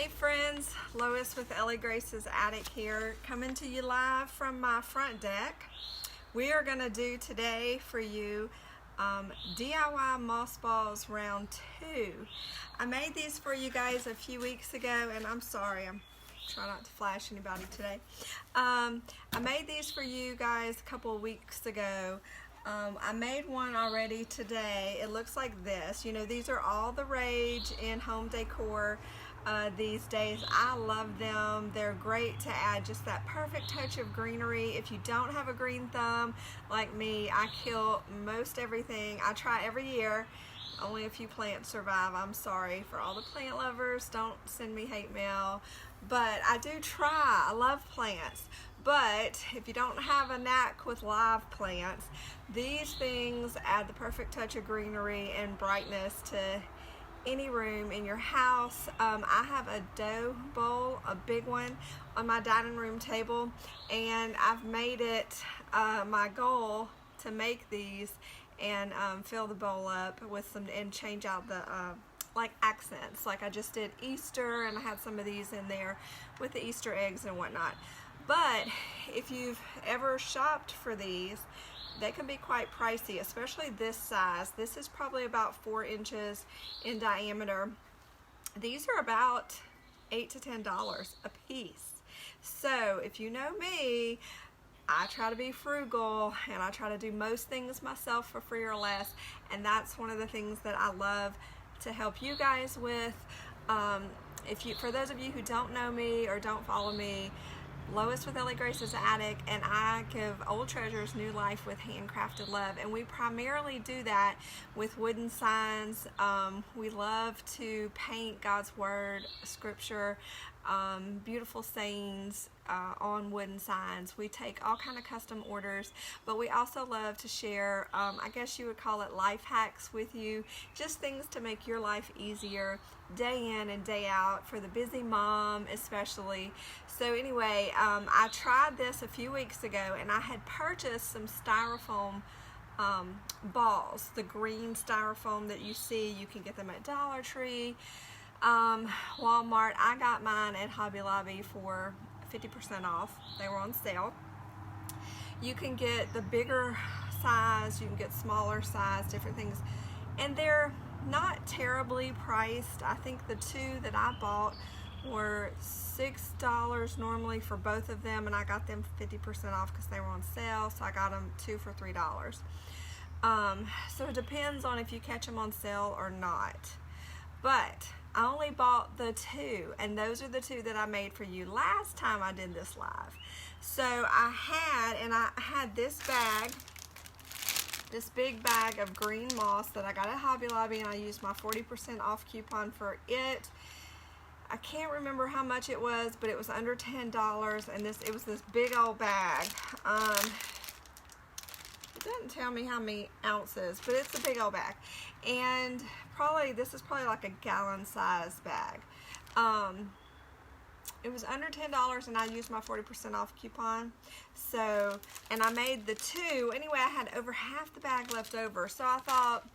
Hey friends, Lois with Ellie Grace's Attic here, coming to you live from my front deck. We are going to do today for you DIY moss balls round 2. I made these for you guys a few weeks ago, and I'm sorry, I'm trying not to flash anybody today. I made these for you guys a couple of weeks ago. I made one already today. It looks like this. You know, these are all the rage in home decor these days. I love them. They're great to add just that perfect touch of greenery. If you don't have a green thumb like me, I kill most everything. I try every year. Only a few plants survive. I'm sorry for all the plant lovers. Don't send me hate mail. But I do try. I love plants. But if you don't have a knack with live plants, these things add the perfect touch of greenery and brightness to any room in your house. I have a dough bowl, a big one, on my dining room table, and I've made it my goal to make these and fill the bowl up with some and change out the like accents. Like I just did Easter, and I had some of these in there with the Easter eggs and whatnot. But if you've ever shopped for these, they can be quite pricey, especially this size. This is probably about 4 inches in diameter. These are about $8 to $10 a piece. So if you know me, I try to be frugal and I try to do most things myself for free or less, and that's one of the things that I love to help you guys with. For those of you who don't know me or don't follow me, Lois with Ellie Grace's Attic, and I give old treasures new life with handcrafted love, and we primarily do that with wooden signs. We love to paint God's Word, Scripture, beautiful sayings on wooden signs. We take all kind of custom orders, but we also love to share, I guess you would call it life hacks with you, just things to make your life easier day in and day out for the busy mom especially. So anyway, I tried this a few weeks ago, and I had purchased some styrofoam balls, the green styrofoam that you see. You can get them at Dollar Tree, Walmart. I got mine at Hobby Lobby for 50% off. They were on sale. You can get the bigger size, you can get smaller size, different things, and they're not terribly priced. I think the 2 that I bought were $6 normally for both of them, and I got them 50% off because they were on sale, so I got them 2 for $3. So it depends on if you catch them on sale or not. But I only bought the 2, and those are the 2 that I made for you last time I did this live. So I had this bag, this big bag of green moss that I got at Hobby Lobby, and I used my 40% off coupon for it. I can't remember how much it was, but it was under $10, and it was this big old bag. It doesn't tell me how many ounces, but it's a big old bag. And this is probably like a gallon size bag. It was under $10, and I used my 40% off coupon. So, and I made the 2. Anyway, I had over half the bag left over. So I thought,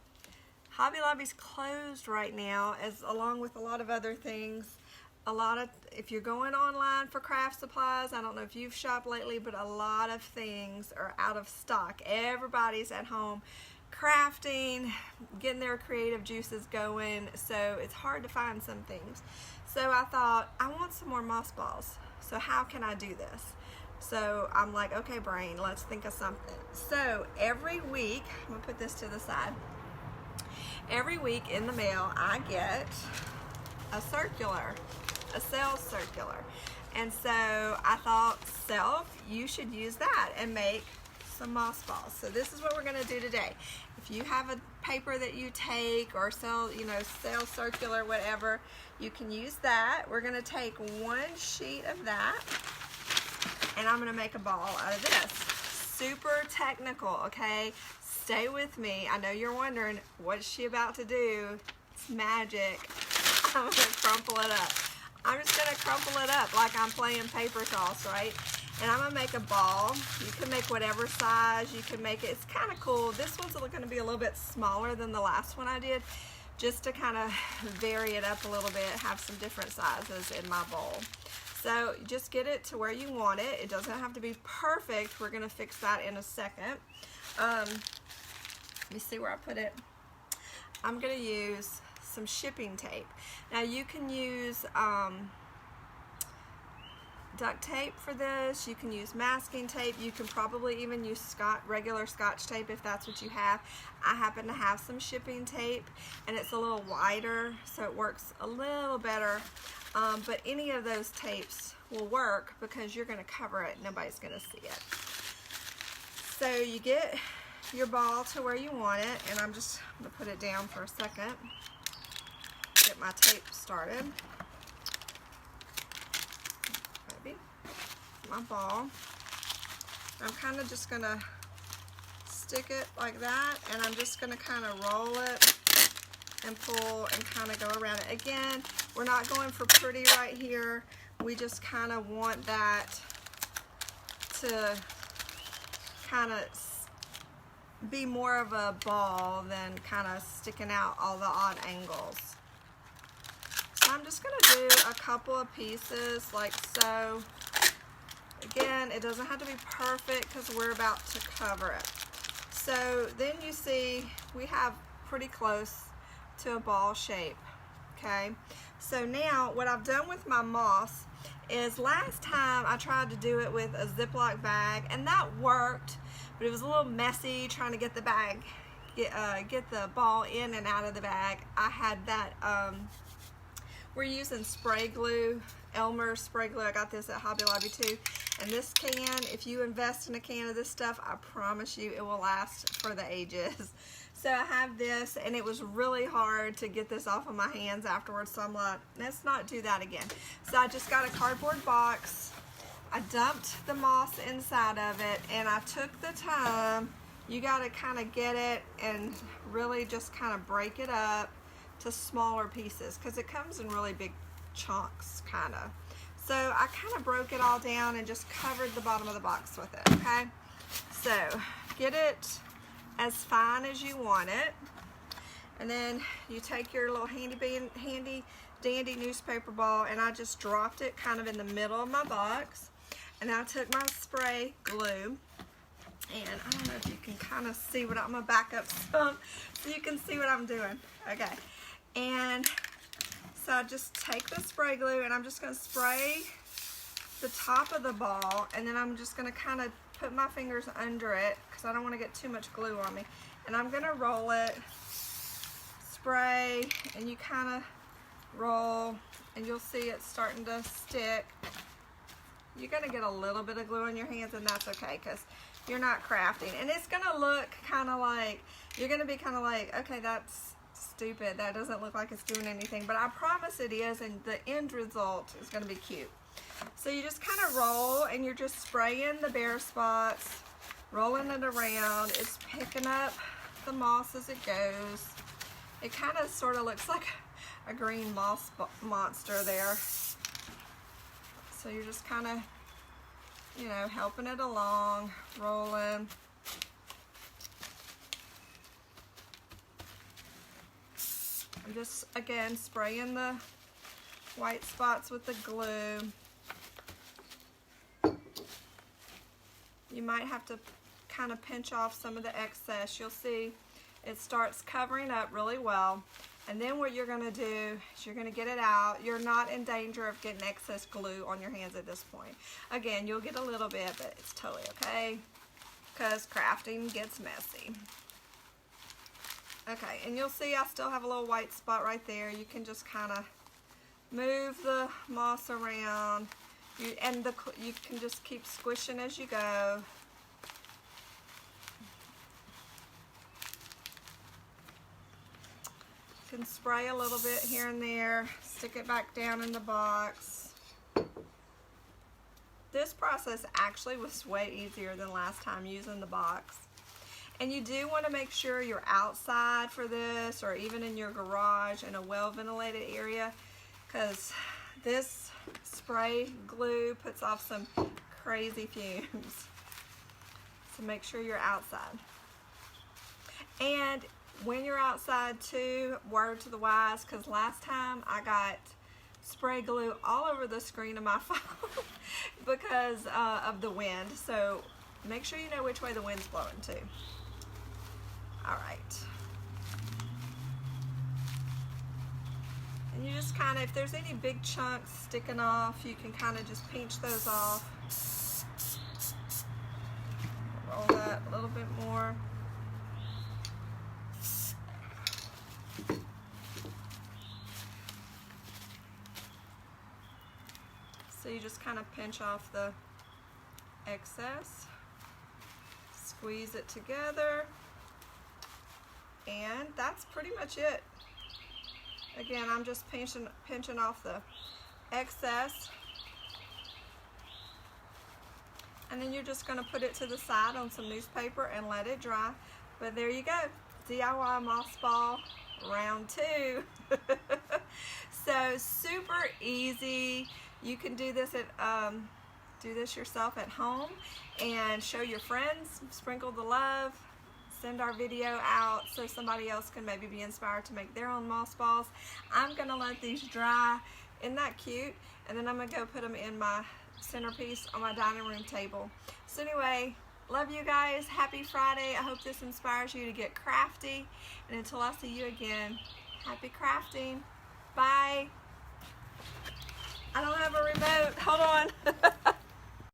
Hobby Lobby's closed right now, along with a lot of other things. If you're going online for craft supplies, I don't know if you've shopped lately, but a lot of things are out of stock. Everybody's at home crafting, getting their creative juices going, so it's hard to find some things. So I thought, I want some more moss balls. So how can I do this? So I'm like, okay, brain, let's think of something. So every week, I'm gonna put this to the side. Every week in the mail, I get a sales circular. And so I thought, you should use that and make some moss balls. So this is what we're gonna do today. If you have a paper that you take or sell, sales circular, whatever, you can use that. We're gonna take 1 sheet of that, and I'm gonna make a ball out of this. Super technical, okay? Stay with me. I know you're wondering, what's she about to do? It's magic. I'm gonna crumple it up. I'm just gonna crumple it up like I'm playing paper toss, right? And I'm gonna make a ball. You can make whatever size. You can make it. It's kind of cool. This one's gonna be a little bit smaller than the last one I did, just to kind of vary it up a little bit, have some different sizes in my bowl. So just get it to where you want it. It doesn't have to be perfect. We're gonna fix that in a second. Let me see where I put it. I'm gonna use some shipping tape. Now you can use duct tape for this. You can use masking tape. You can probably even use regular Scotch tape if that's what you have. I happen to have some shipping tape, and it's a little wider, so it works a little better. But any of those tapes will work because you're going to cover it. Nobody's going to see it. So you get your ball to where you want it, and I'm just going to put it down for a second. Get my tape started. My ball. I'm kind of just gonna stick it like that, and I'm just gonna kind of roll it and pull and kind of go around it. Again, we're not going for pretty right here. We just kind of want that to kind of be more of a ball than kind of sticking out all the odd angles. So I'm just gonna do a couple of pieces like so. Again, it doesn't have to be perfect because we're about to cover it. So then you see we have pretty close to a ball shape, okay? So now what I've done with my moss is last time I tried to do it with a Ziploc bag, and that worked, but it was a little messy trying to get the bag, get the ball in and out of the bag. I had that, we're using spray glue, Elmer's spray glue. I got this at Hobby Lobby too. And this can, if you invest in a can of this stuff, I promise you it will last for the ages. So I have this, and it was really hard to get this off of my hands afterwards, so I'm like, let's not do that again. So I just got a cardboard box. I dumped the moss inside of it, and I took the time. You gotta kind of get it and really just kind of break it up to smaller pieces because it comes in really big chunks, kind of. So I kind of broke it all down and just covered the bottom of the box with it, okay? So get it as fine as you want it. And then you take your little handy dandy newspaper ball, and I just dropped it kind of in the middle of my box. And I took my spray glue, and I don't know if you can kind of see what I'm gonna back up some so you can see what I'm doing. Okay, and so I just take the spray glue, and I'm just going to spray the top of the ball, and then I'm just going to kind of put my fingers under it because I don't want to get too much glue on me. And I'm going to roll it, spray, and you kind of roll, and you'll see it's starting to stick. You're going to get a little bit of glue on your hands, and that's okay because you're not crafting. And it's going to look kind of like, you're going to be kind of like, okay, that's stupid, that doesn't look like it's doing anything, but I promise it is, and the end result is going to be cute. So you just kind of roll, and you're just spraying the bare spots, rolling it around. It's picking up the moss as it goes. It kind of sort of looks like a green moss monster there. So you're just kind of, you know, helping it along, rolling. I'm just, again, spraying the white spots with the glue. You might have to kind of pinch off some of the excess. You'll see it starts covering up really well. And then what you're going to do is you're going to get it out. You're not in danger of getting excess glue on your hands at this point. Again, you'll get a little bit, but it's totally okay because crafting gets messy. Okay, and you'll see I still have a little white spot right there. You can just kind of move the moss around. You can just keep squishing as you go. You can spray a little bit here and there, stick it back down in the box. This process actually was way easier than last time using the box. And you do want to make sure you're outside for this, or even in your garage in a well-ventilated area, because this spray glue puts off some crazy fumes. So make sure you're outside. And when you're outside too, word to the wise, because last time I got spray glue all over the screen of my phone because of the wind. So make sure you know which way the wind's blowing too. All right. And you just kind of, if there's any big chunks sticking off, you can kind of just pinch those off. Roll that a little bit more. So you just kind of pinch off the excess, squeeze it together, and that's pretty much it. Again, I'm just pinching off the excess, and then you're just going to put it to the side on some newspaper and let it dry. But there you go, DIY moss ball round 2. So super easy. You can do this yourself at home and show your friends, sprinkle the love, send our video out so somebody else can maybe be inspired to make their own moss balls. I'm gonna let these dry. Isn't that cute? And then I'm gonna go put them in my centerpiece on my dining room table. So anyway, love you guys. Happy Friday. I hope this inspires you to get crafty. And until I see you again, happy crafting. Bye. I don't have a remote. Hold on.